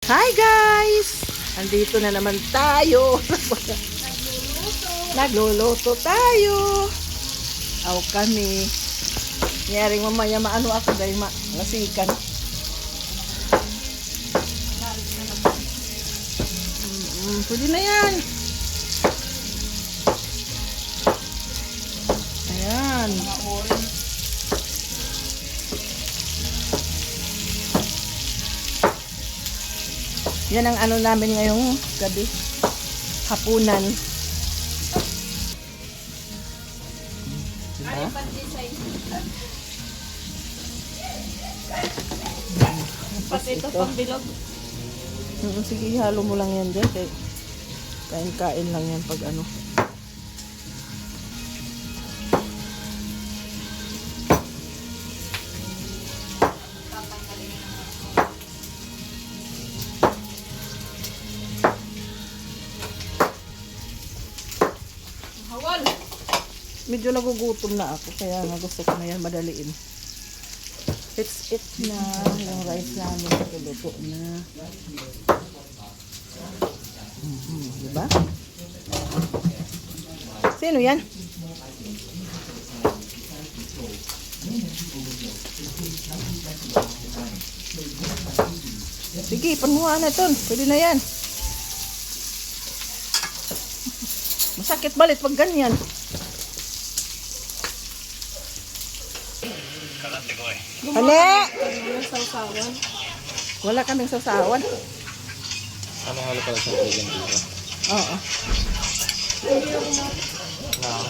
Hi guys! Andito na naman tayo. Nagluluto tayo. Aw kami. Nyaring mamaya maano ako dahil malasikan. Pwede na yan. Ayan. Yan ang ano namin ngayong gabi. Hapunan. Diba? Pati ito pang bilog. Sige, halo mo lang yan dyan. Kain-kain lang yan pag ano. Hawal. Medyo nagugutom na ako, kaya gusto ko na yan madaliin. It's it na. Yung rice namin luto na. Diba? Sino yan? Sige, panuha na ito. Pwede na yan. Masakit balit pag ganyan. Hali! Wala kaming sausawan. Ano halo pala sa vegan dito? Oo. No.